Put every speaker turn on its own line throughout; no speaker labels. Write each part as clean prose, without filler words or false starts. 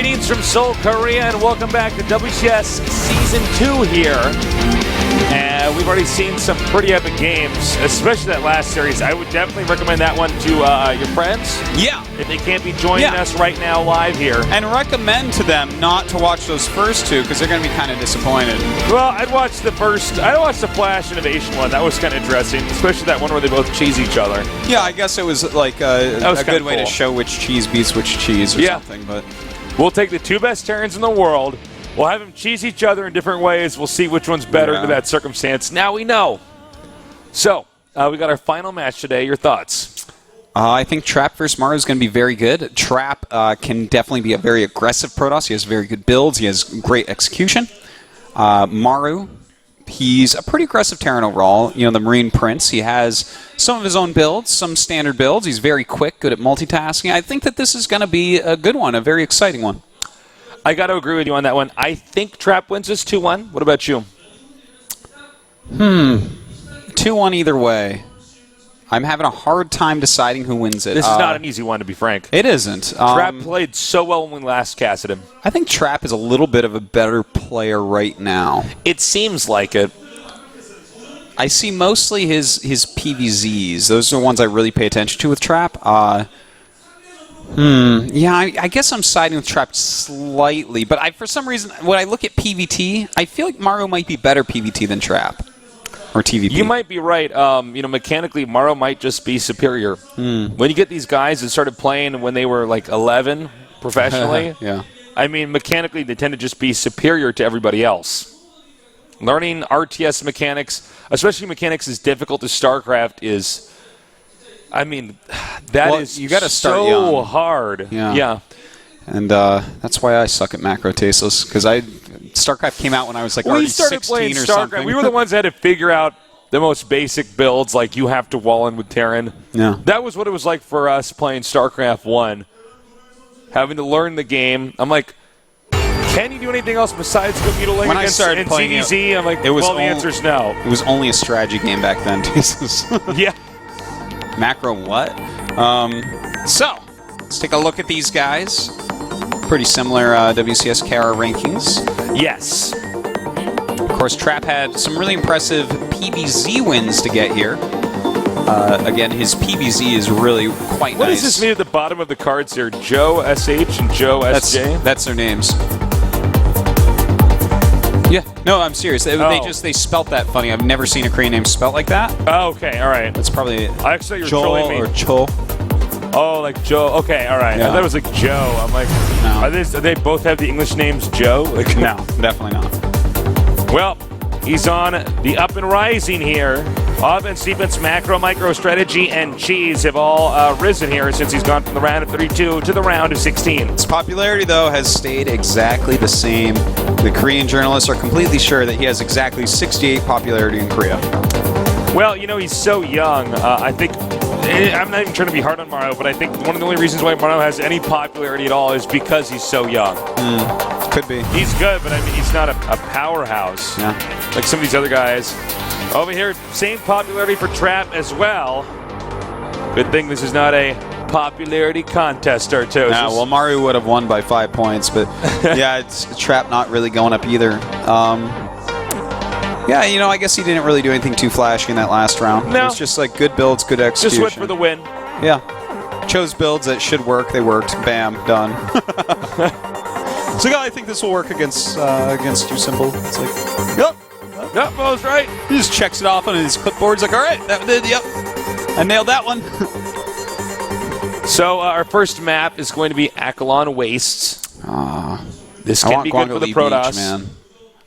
Greetings from Seoul, Korea, and welcome back to WCS Season 2 here. And we've already seen some pretty epic games, especially that last series. I would definitely recommend that one to your friends.
Yeah.
If they can't be joining us right now live here.
And recommend to them not to watch those first two because they're going to be kind of disappointed.
Well, I'd watch the Flash Innovation one. That was kind of interesting, especially that one where they both cheese each other.
Yeah, I guess it was like a good way to show which cheese beats which cheese or something. But
we'll take the two best Terrans in the world. We'll have them cheese each other in different ways. We'll see which one's better under that circumstance. Now we know. So, we got our final match today. Your thoughts?
I think Trap versus Maru is going to be very good. Trap can definitely be a very aggressive Protoss. He has very good builds. He has great execution. Maru, he's a pretty aggressive Terran overall. You know, the Marine Prince. He has some of his own builds, some standard builds. He's very quick, good at multitasking. I think that this is going to be a good one, a very exciting one.
I got to agree with you on that one. I think Trap wins this 2-1. What about you?
2-1 either way. I'm having a hard time deciding who wins it.
This is not an easy one, to be frank.
It isn't.
Trap played so well when we last casted him.
I think Trap is a little bit of a better player right now.
It seems like it.
I see mostly his PVZs. Those are the ones I really pay attention to with Trap. Yeah, I guess I'm siding with Trap slightly, but for some reason, when I look at PVT, I feel like Maru might be better PVT than Trap. Or TVP.
You might be right. Mechanically, Maru might just be superior. When you get these guys that started playing when they were like 11 professionally, I mean, mechanically, they tend to just be superior to everybody else. Learning RTS mechanics, especially mechanics as difficult as Starcraft is, I mean, you gotta start so young. Hard. Yeah.
And that's why I suck at macro tasteless, because StarCraft came out when I was like already 16 or something.
We were the ones that had to figure out the most basic builds, like you have to wall in with Terran.
Yeah.
That was what it was like for us playing StarCraft 1. Having to learn the game. I'm like, can you do anything else besides go mutilating against CDZ? I'm like, the answer's no.
It was only a strategy game back then, Jesus.
Yeah.
Macro what? So, let's take a look at these guys. Pretty similar WCS Korea rankings.
Yes.
Of course, Trap had some really impressive PBZ wins to get here. Again, his PBZ is really quite nice.
What does this mean at the bottom of the cards here? Joe SH and Joe SJ?
That's their names. Yeah, no, I'm serious. They spelt that funny. I've never seen a Korean name spelt like that.
Oh, okay, all right.
That's probably
actually you're
Joel
trolling me.
Or Cho.
Oh, like Joe. Okay, all right.
Yeah.
I thought it was like Joe. I'm like, no. Do they both have the English names Joe? Like,
no, definitely not.
Well, he's on the up and rising here. Offense, defense, macro, micro, strategy, and cheese have all risen here since he's gone from the round of 32 to the round of 16.
His popularity, though, has stayed exactly the same. The Korean journalists are completely sure that he has exactly 68 popularity in Korea.
Well, he's so young. I think, I'm not even trying to be hard on Maru, but I think one of the only reasons why Maru has any popularity at all is because he's so young.
Could be.
He's good, but I mean, he's not a powerhouse.
Yeah.
Like some of these other guys. Over here, same popularity for Trap as well. Good thing this is not a popularity contest, Artosis.
Nah, well, Maru would have won by 5 points, but yeah, it's Trap not really going up either. Yeah, I guess he didn't really do anything too flashy in that last round.
No.
It was just like good builds, good execution.
Just went for the win.
Yeah. Chose builds that should work. They worked. Bam. Done. So yeah, I think this will work against Too Simple. It's like, yep.
Yep, I was right.
He just checks it off on his clipboard. He's like, all right, that did, yep. I nailed that one.
So our first map is going to be AUCTION Wastes. This can be good for the Protoss.
Man.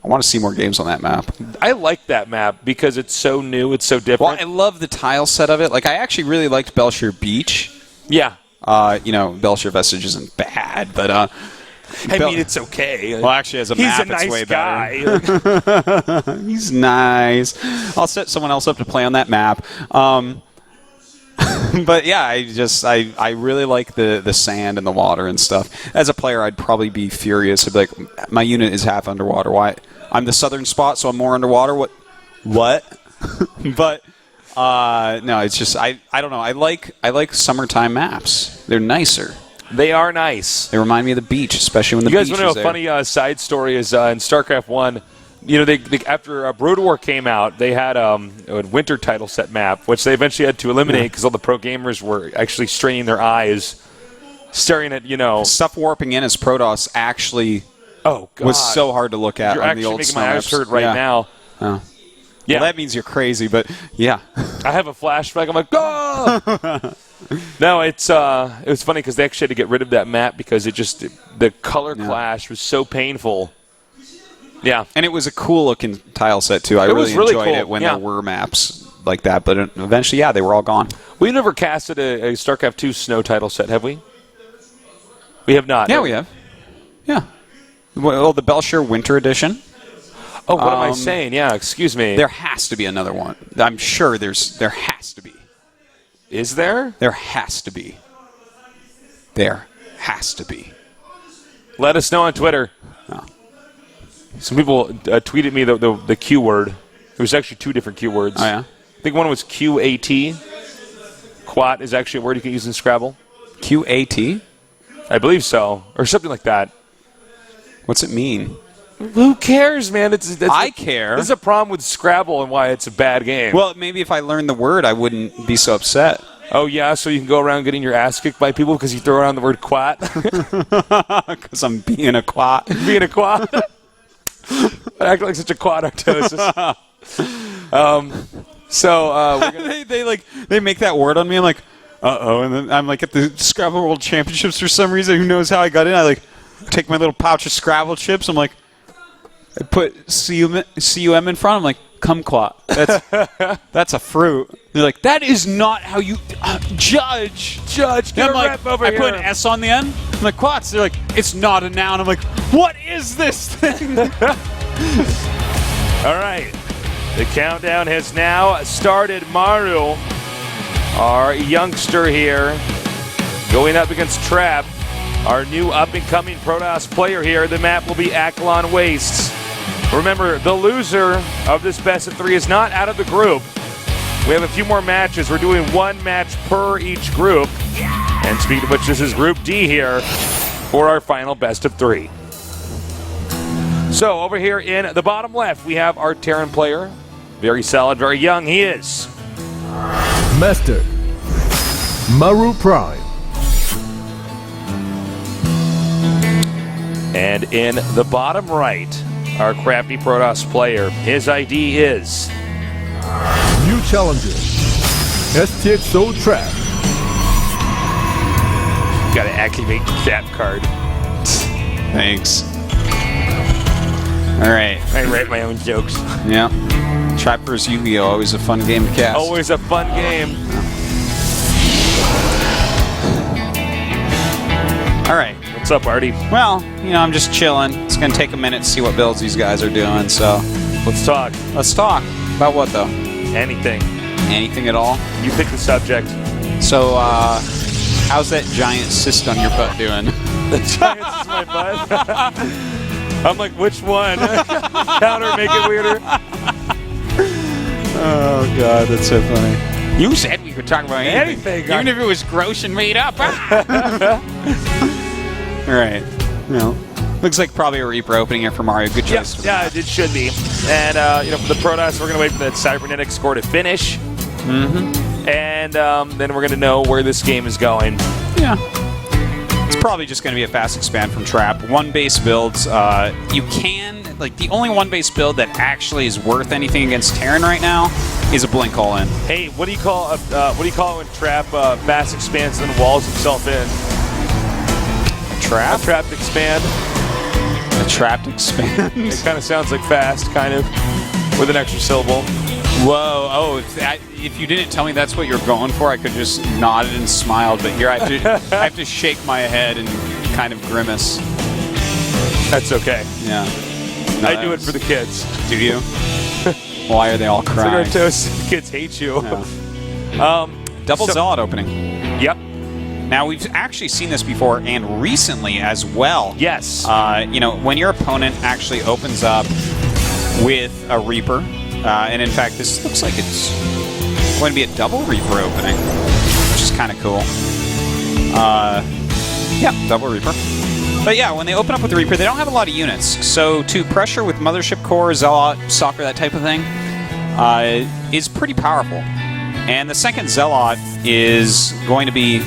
I want to see more games on that map.
I like that map because it's so new, it's so different.
Well, I love the tile set of it. Like, I actually really liked Belshire Beach.
Yeah.
Belshire Vestige isn't bad, but
I mean, it's okay.
Well, actually, as a map, it's way better.
He's a nice guy.
He's nice. I'll set someone else up to play on that map. But yeah, I really like the sand and the water and stuff. As a player, I'd probably be furious. I'd be like, my unit is half underwater. Why? I'm the southern spot, so I'm more underwater. What? But no, it's just I don't know. I like summertime maps. They're nicer.
They are nice.
They remind me of the beach, especially when the beach is there.
You guys want to know a funny side story is in StarCraft 1, you know, they after Brood War came out, they had a winter title set map, which they eventually had to eliminate because all the pro gamers were actually straining their eyes, staring at, you know.
Stuff warping in as Protoss actually was so hard to look at on the old
You're actually making my eyes hurt right now.
Oh.
Yeah.
Well, that means you're crazy, but yeah.
I have a flashback. I'm like, oh! No, it was funny because they actually had to get rid of that map because the color clash was so painful. Yeah.
And it was a cool-looking tile set, too. I really enjoyed
cool.
it when there were maps like that. But eventually, they were all gone.
We never casted a StarCraft 2 snow title set, have we? We have not.
Yeah, we have. Yeah. Well, the Belshire Winter Edition.
Oh, what am I saying? Yeah, excuse me.
There has to be another one. I'm sure there has to be.
Is there?
There has to be. There has to be.
Let us know on Twitter.
Oh.
Some people tweeted me the Q word. There was actually 2 different Q words.
Oh, yeah?
I think one was QAT. Quat is actually a word you can use in Scrabble.
QAT?
I believe so. Or something like that.
What's it mean?
Who cares, man?
I care.
This is a problem with Scrabble and why it's a bad game.
Well, maybe if I learned the word, I wouldn't be so upset.
Oh, yeah, so you can go around getting your ass kicked by people because you throw around the word quat?
Because I'm being a quat.
Being a quat? I act like such a quadartosis.
They make that word on me. I'm like, uh-oh. And then I'm like at the Scrabble World Championships for some reason. Who knows how I got in? I take my little pouch of Scrabble chips. I'm like, I put CUM in front. I'm like, kumquat. That's a fruit. They're like, that is not how you judge.
Get a rep over here.
I put an S on the end. I'm like, quats. They're like, it's not a noun. I'm like, what is this thing?
All right. The countdown has now started. Maru, our youngster here, going up against Trap, our new up-and-coming Protoss player here. The map will be Aklon Wastes. Remember, the loser of this best of 3 is not out of the group. We have a few more matches. We're doing 1 match per each group. And speaking of which, this is Group D here for our final best of 3. So over here in the bottom left, we have our Terran player. Very solid, very young he is.
Master Maru Prime.
And in the bottom right, our crafty Protoss player. His ID is...
New challenger, STXO Trap.
Gotta activate the Trap card.
Thanks. All right.
I write my own jokes.
Yeah. Trap vs. Yu-Gi-Oh! Always a fun game to cast.
Always a fun game.
All right.
What's up, Artie?
Well, I'm just chilling. It's going to take a minute to see what builds these guys are doing, so...
Let's talk.
Let's talk. About what, though?
Anything.
Anything at all?
You pick the subject.
So, how's that giant cyst on your butt doing?
The giant cyst on my butt? I'm like, which one? Counter, make it weirder.
Oh, God, that's so funny. You said we could talk about anything. Even if it was gross and made up. All right. Well, looks like probably a Reaper opening here for Mario. Good choice.
Yeah, it should be. And, for the Protoss, we're going to wait for that cybernetic score to finish.
Mm-hmm.
And then we're going to know where this game is going.
Yeah. It's probably just going to be a fast expand from Trap. 1 base builds. You can, the only 1 base build that actually is worth anything against Terran right now is a Blink All-In.
Hey, what do you call it when Trap fast expands and then walls himself in?
Trap?
A trapped expand.
A trapped expand?
It kind of sounds like fast, kind of, with an extra syllable.
Whoa. Oh, if you didn't tell me that's what you're going for, I could just nodded and smiled. But here I have to shake my head and kind of grimace.
That's okay.
Yeah.
No, I do it for the kids.
Do you? Why are they all crying?
The kids hate you.
Yeah. Double Zealot opening.
Yep.
Now, we've actually seen this before and recently as well.
Yes.
When your opponent actually opens up with a Reaper, and in fact, this looks like it's going to be a double Reaper opening, which is kind of cool. Yeah, double Reaper. But yeah, when they open up with the Reaper, they don't have a lot of units. So to pressure with Mothership Core, Zealot, Stalker, that type of thing, is pretty powerful. And the second Zealot is going to be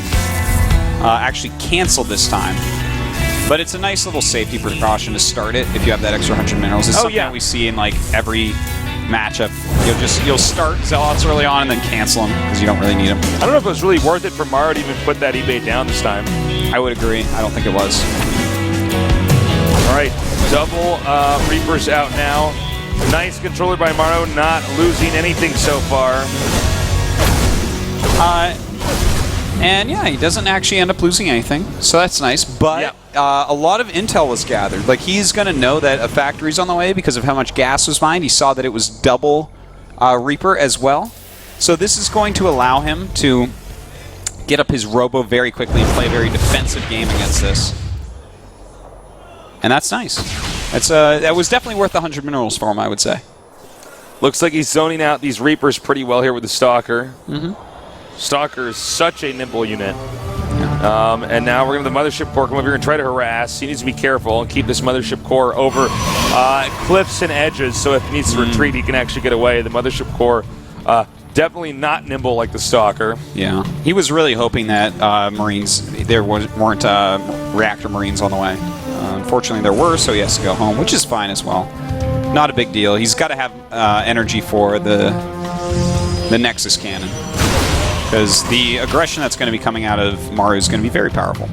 actually canceled this time. But it's a nice little safety precaution to start it if you have that extra 100 minerals. It's something that we see in like every matchup. You'll start Zealots early on and then cancel them because you don't really need them.
I don't know if it was really worth it for Maru to even put that eBay down this time.
I would agree. I don't think it was.
All right, double Reapers out now. Nice controller by Maru, not losing anything so far.
And yeah, he doesn't actually end up losing anything, so that's nice. But a lot of intel was gathered. Like, he's going to know that a factory's on the way because of how much gas was mined. He saw that it was double Reaper as well. So this is going to allow him to get up his Robo very quickly and play a very defensive game against this. And that's nice. That was definitely worth the 100 minerals for him, I would say.
Looks like he's zoning out these Reapers pretty well here with the Stalker. Stalker is such a nimble unit. And now we're going to the Mothership Core come over here and try to harass. He needs to be careful and keep this Mothership Core over cliffs and edges, so if he needs to retreat, he can actually get away. The Mothership Core definitely not nimble like the Stalker.
Yeah. He was really hoping that there weren't reactor Marines on the way. Unfortunately, there were, so he has to go home, which is fine as well. Not a big deal. He's got to have energy for the Nexus cannon, because the aggression that's going to be coming out of Maru is going to be very powerful.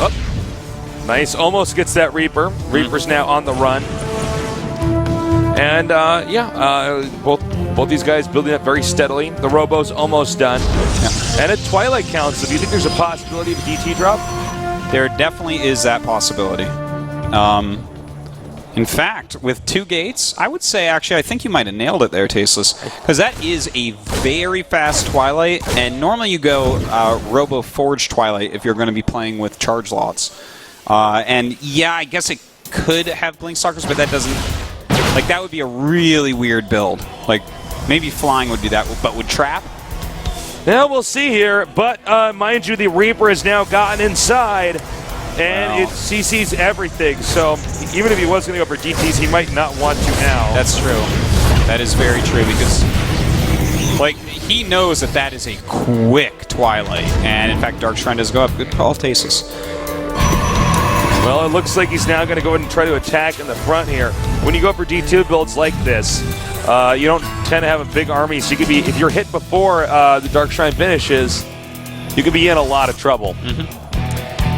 Oh, nice. Almost gets that Reaper. Reaper's now on the run. And, both these guys building up very steadily. The Robo's almost done. And at Twilight Council, do you think there's a possibility of a DT drop?
There definitely is that possibility. In fact, with 2 gates, I would say, actually, I think you might have nailed it there, Tasteless, because that is a very fast Twilight, and normally you go Robo Forge Twilight if you're going to be playing with charge lots. And yeah, I guess it could have Blink Stalkers, but that doesn't... Like, that would be a really weird build. Like, maybe flying would do that, but would trap?
Now we'll see here, but mind you, the Reaper has now gotten inside, and it CCs everything. So even if he was going to go for DTs, he might not want to now.
That's true. That is very true, because like, he knows that that is a quick Twilight, and in fact, Dark Shrine does go up. Good call, Tasis.
Well, it looks like he's now going to go ahead and try to attack in the front here. When you go for D2 builds like this, you don't tend to have a big army, so you could be, if you're hit before the Dark Shrine finishes, you could be in a lot of trouble.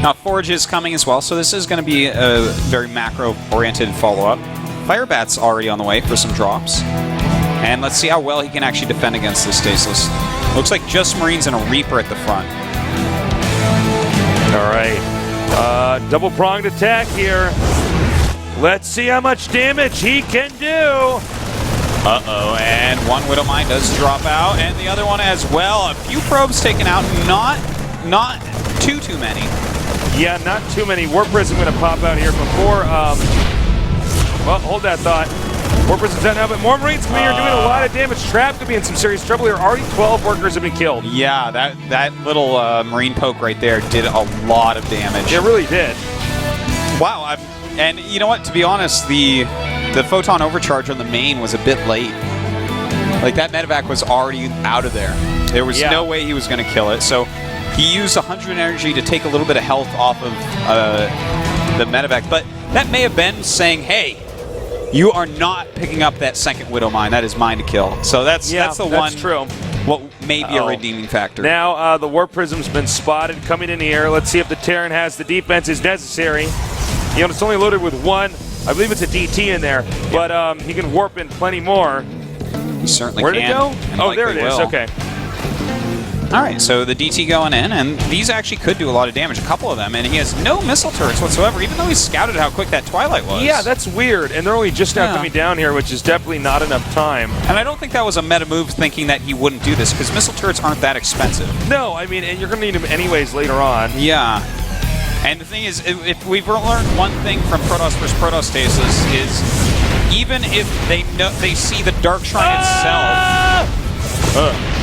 Now, Forge is coming as well, so this is going to be a very macro-oriented follow-up. Firebat's already on the way for some drops. And let's see how well he can actually defend against this Stasis. Looks like just Marines and a Reaper at the front.
All right. Double-pronged attack here. Let's see how much damage he can do.
Uh-oh, and one Widowmine does drop out, and the other one as well. A few probes taken out, not too many.
Yeah, not too many. Warp Prism going to pop out here before, well, hold that thought. Warp Prism's done now, but more Marines coming here doing a lot of damage. Trap could be in some serious trouble here. Already 12 workers have been killed.
Yeah, that little Marine poke right there did a lot of damage.
It really did.
Wow, and you know what, to be honest, the Photon Overcharge on the main was a bit late. Like, that medevac was already out of there. There was no way he was going to kill it, so he used 100 energy to take a little bit of health off of the medevac, but that may have been saying, hey, you are not picking up that second Widowmine. That is mine to kill. So that's the one.
That's true.
What may be a redeeming factor.
Now the Warp Prism's been spotted coming in here. Let's see if the Terran has the defenses necessary. You know, it's only loaded with one. I believe it's a DT in there, but he can warp in plenty more.
He certainly
Where'd
can.
it go? Oh, there it is. Okay.
All right, so the DT going in, and these actually could do a lot of damage, a couple of them, and he has no missile turrets whatsoever, even though he scouted how quick that Twilight was.
Yeah, that's weird, and they're only just now coming down here, which is definitely not enough time.
And I don't think that was a meta move thinking that he wouldn't do this, because missile turrets aren't that expensive.
No, I mean, and you're going to need them anyways later on.
Yeah. And the thing is, if we've learned one thing from Protoss vs. Protoss Stasis is, even if they see the Dark Shrine itself,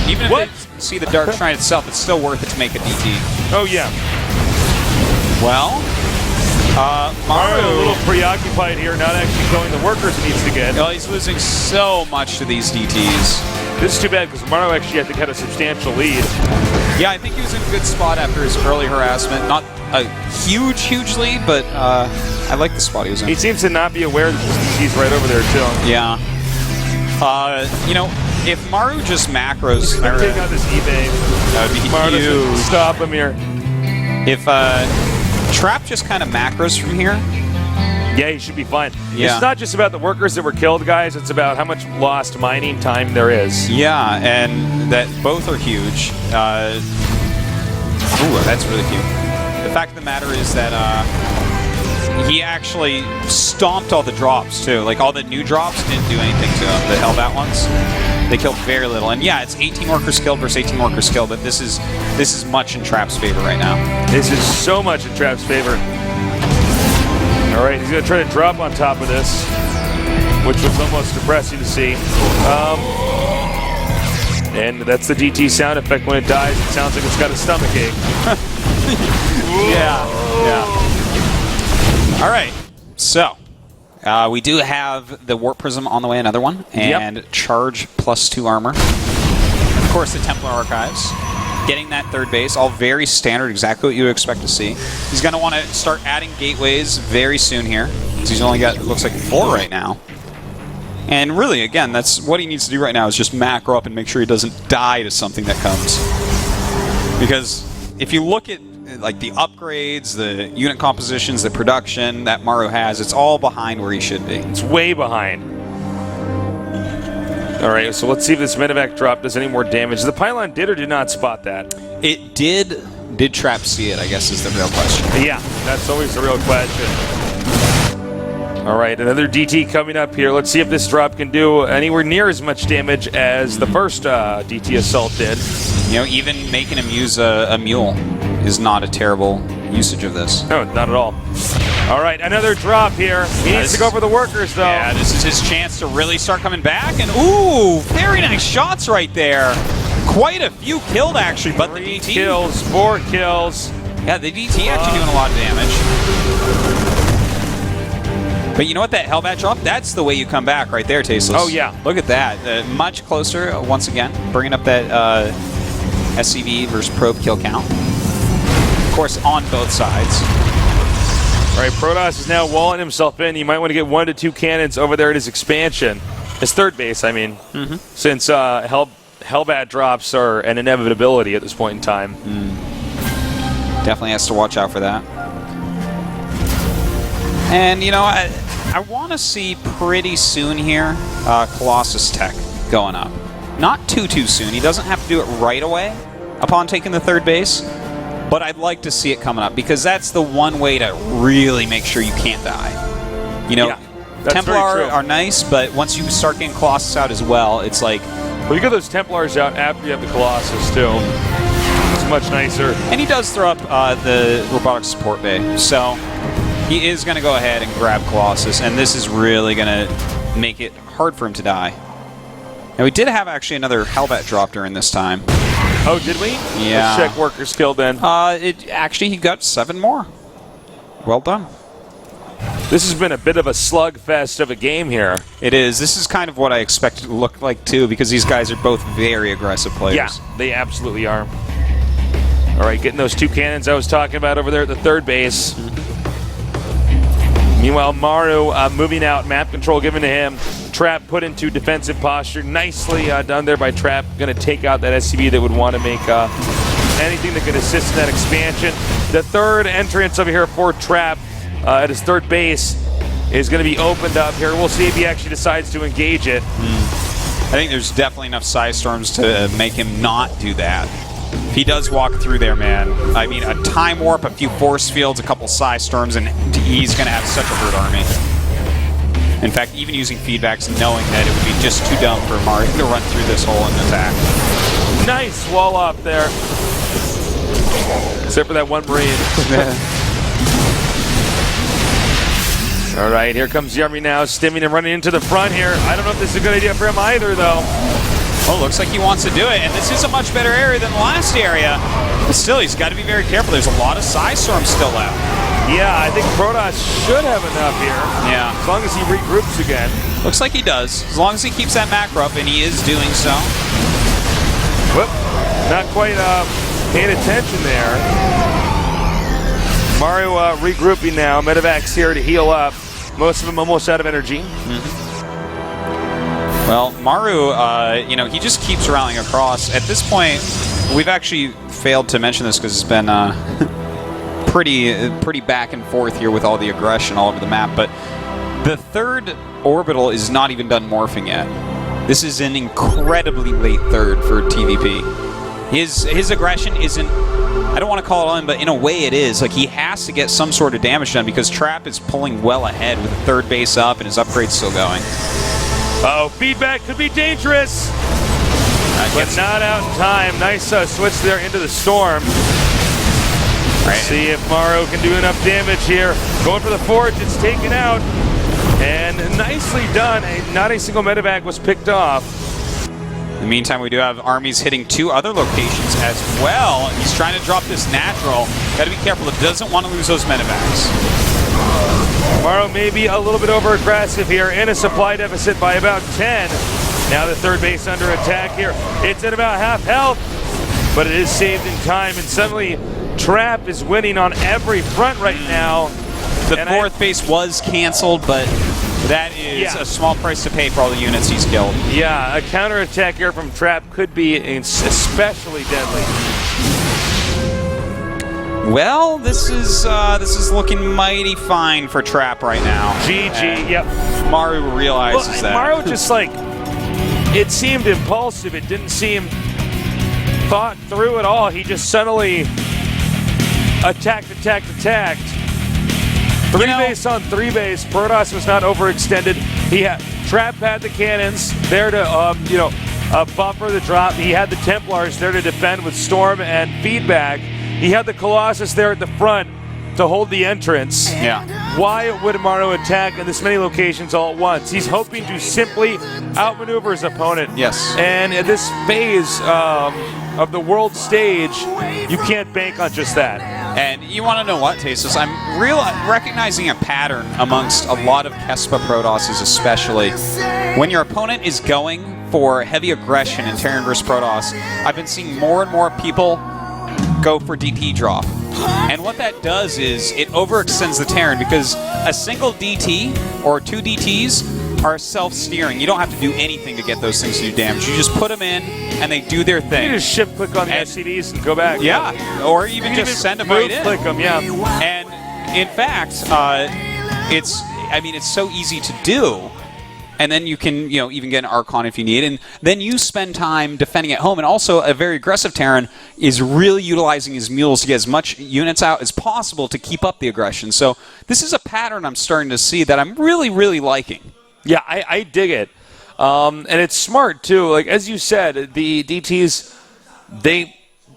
even if they see the Dark Shrine itself, it's still worth it to make a DT.
Oh, yeah.
Well,
Maru a
Maru.
little preoccupied here, not actually killing the workers he needs to get.
Oh, he's losing so much to these DTs.
This is too bad because Maru actually, I think, had a substantial lead.
Yeah, I think he was in a good spot after his early harassment. Not a huge lead, but I like the spot he was in.
He seems to not be aware that he's right over there, too.
Yeah. You know, if Maru just macros...
Take out this eBay.
That would be
Maru doesn't
huge.
stop him here.
If Trap just kind of macros from here...
Yeah, he should be fine.
Yeah.
It's not just about the workers that were killed, guys. It's about how much lost mining time there is.
Yeah, and that both are huge. Ooh, that's really cute. The fact of the matter is that he actually stomped all the drops, too. Like, all the new drops didn't do anything to them, the Hellbat ones. They killed very little. And yeah, it's 18 workers killed versus 18 workers killed, but this is much in Trap's favor right now.
This is so much in Trap's favor. All right, he's going to try to drop on top of this, which was almost depressing to see. And that's the DT sound effect. When it dies, it sounds like it's got a stomach ache.
Yeah. All right, so we do have the Warp Prism on the way, another one, and Charge +2 armor. Of course, the Templar Archives. Getting that third base, all very standard, exactly what you would expect to see. He's going to want to start adding gateways very soon here, because he's only got, it looks like 4 right now. And really, again, that's what he needs to do right now is just macro up and make sure he doesn't die to something that comes. Because if you look at like the upgrades, the unit compositions, the production that Maru has, it's all behind where he should be.
It's way behind. All right, so let's see if this medevac drop does any more damage. The pylon did or did not spot that?
It did. Did Trap see it, I guess, is the real question.
Yeah, that's always the real question. All right, another DT coming up here. Let's see if this drop can do anywhere near as much damage as the first DT assault did.
You know, even making him use a mule is not a terrible usage of this.
No, not at all. All right, another drop here. He needs to go for the workers, though.
Yeah, this is his chance to really start coming back. And, ooh, very nice shots right there. Quite a few killed, actually, but
3
the DT...
kills, 4 kills.
Yeah, the DT actually doing a lot of damage. But you know what, that Hellbat drop, that's the way you come back right there, Tasteless.
Oh, yeah.
Look at that. Much closer, once again, bringing up that SCV versus probe kill count. Of course, on both sides.
All right, Protoss is now walling himself in. You might want to get 1 to 2 cannons over there at his expansion. His third base, I mean. Since Hellbat drops are an inevitability at this point in time.
Definitely has to watch out for that. And, you know, I want to see pretty soon here Colossus Tech going up. Not too soon. He doesn't have to do it right away upon taking the third base. But I'd like to see it coming up, because that's the one way to really make sure you can't die. You know,
Yeah, that's
Templar
very true.
are nice, but once you start getting Colossus out as well, it's like...
Well, you get those Templars out after you have the Colossus, too. It's much nicer.
And he does throw up the robotic support bay, so he is going to go ahead and grab Colossus, and this is really going to make it hard for him to die. Now, we did have actually another Hellbat drop during this time.
Oh, did we?
Yeah.
Let's check workers killed then.
Actually, he got 7 more. Well done.
This has been a bit of a slugfest of a game here.
It is. This is kind of what I expected it to look like, too, because these guys are both very aggressive players.
Yeah, they absolutely are. All right, getting those 2 cannons I was talking about over there at the third base. Meanwhile, Maru moving out, map control given to him. Trap put into defensive posture. Nicely done there by Trap. Going to take out that SCV that would want to make anything that could assist in that expansion. The third entrance over here for Trap at his third base is going to be opened up here. We'll see if he actually decides to engage it.
I think there's definitely enough Psy Storms to make him not do that. If he does walk through there, man, I mean, a Time Warp, a few Force Fields, a couple Psy Storms, and he's going to have such a hurt army. In fact, even using feedbacks, knowing that it would be just too dumb for Maru to run through this hole and attack.
Nice wall up there. Except for that one Marine. All right, here comes the army now, stimming and running into the front here. I don't know if this is a good idea for him either, though.
Oh, looks like he wants to do it, and this is a much better area than the last area. But still, he's got to be very careful. There's a lot of Psy Storms still left.
Yeah, I think Protoss should have enough here.
Yeah.
As long as he regroups again.
Looks like he does. As long as he keeps that macro up, and he is doing so.
Whoop. Not quite paying attention there. Maru regrouping now. Medevac's here to heal up. Most of them almost out of energy.
Well, Maru, he just keeps rallying across. At this point, we've actually failed to mention this because it's been pretty back and forth here with all the aggression all over the map. But the third orbital is not even done morphing yet. This is an incredibly late third for TVP. His aggression isn't, I don't want to call it on, but in a way it is. Like, he has to get some sort of damage done because Trap is pulling well ahead with the third base up and his upgrade's still going.
Oh, feedback could be dangerous, but not out in time. Nice switch there into the storm. Right. See if Maru can do enough damage here. Going for the Forge, it's taken out. And nicely done. Not a single medevac was picked off.
In the meantime, we do have armies hitting 2 other locations as well. He's trying to drop this natural. Got to be careful. He doesn't want to lose those medevacs.
Maru may be a little bit over-aggressive here in a supply deficit by about 10. Now the third base under attack here. It's at about half health, but it is saved in time. And suddenly, Trap is winning on every front right now.
The fourth base was canceled, but that is a small price to pay for all the units he's killed.
Yeah, a counterattack here from Trap could be especially deadly.
Well, this is looking mighty fine for Trap right now.
GG, yep.
Maru realizes that.
Maru just it seemed impulsive. It didn't seem thought through at all. He just suddenly attacked. 3 base on 3 base. Protoss was not overextended. Trap had the cannons there to buffer the drop. He had the Templars there to defend with Storm and feedback. He had the Colossus there at the front to hold the entrance.
Yeah.
Why would Maru attack in this many locations all at once? He's hoping to simply outmaneuver his opponent.
Yes.
And at this phase of the world stage, you can't bank on just that.
And you want to know what, Tasus? I'm recognizing a pattern amongst a lot of Kespa Protosses, especially. When your opponent is going for heavy aggression in Terran vs. Protoss, I've been seeing more and more people go for DT drop. And what that does is it overextends the Terran because a single DT or 2 DTs are self-steering. You don't have to do anything to get those things to do damage. You just put them in, and they do their thing.
You just shift-click on the SCDs and go back.
Yeah, or even just send them right in.
Click them, yeah.
And in fact, it's so easy to do. And then you can, even get an Archon if you need. And then you spend time defending at home. And also, a very aggressive Terran is really utilizing his mules to get as much units out as possible to keep up the aggression. So this is a pattern I'm starting to see that I'm really, really liking.
Yeah, I dig it. And it's smart, too. Like, as you said, the DTs, they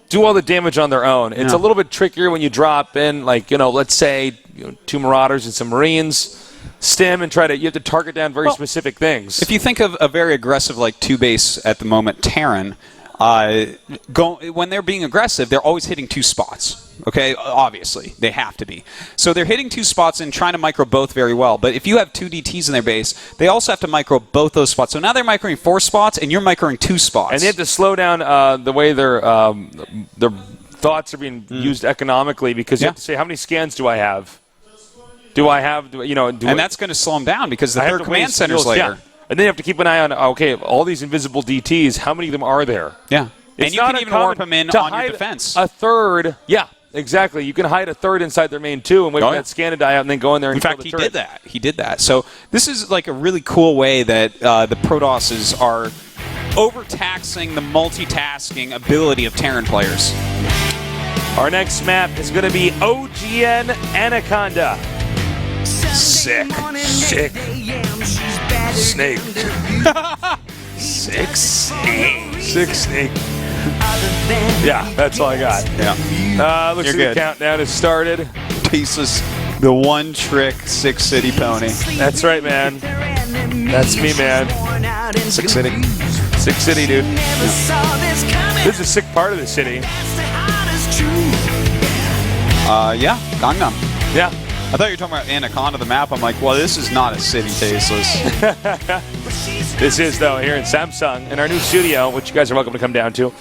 do all the damage on their own. It's a little bit trickier when you drop in, let's say 2 Marauders and some Marines. Stem and you have to target down very specific things. If
you think of a very aggressive 2-base at the moment Terran, when they're being aggressive, they're always hitting 2 spots. Okay, obviously they have to be. So they're hitting 2 spots and trying to micro both very well. But if you have 2 DTs in their base, they also have to micro both those spots. So now they're microing 4 spots, and you're microing 2 spots.
And they have to slow down the way their thoughts are being used economically because you have to say, how many scans do I have? And
that's going to slow them down because the third command center's later.
Yeah. And then you have to keep an eye on, all these invisible DTs, how many of them are there?
Yeah. And you can even warp them in on your defense.
A third, exactly. You can hide a third inside their main 2 and wait for that scan to die out and then go in there and
kill the turret. In fact, he did that. So this is a really cool way that the Protosses are overtaxing the multitasking ability of Terran players.
Our next map is going to be OGN Anaconda. Sick. Snake. Sick snake. Yeah, that's all I got.
Yeah.
Looks like the countdown has started.
Tasus, the one-trick 6-city pony.
That's right, man. That's me, man.
6-city.
Sick city, dude. This is a sick part of the city.
Yeah, Gangnam.
Yeah.
I thought you were talking about Anaconda, the map. I'm like, well, this is not a city, Tasteless.
This is, though, here in Samsung, in our new studio, which you guys are welcome to come down to.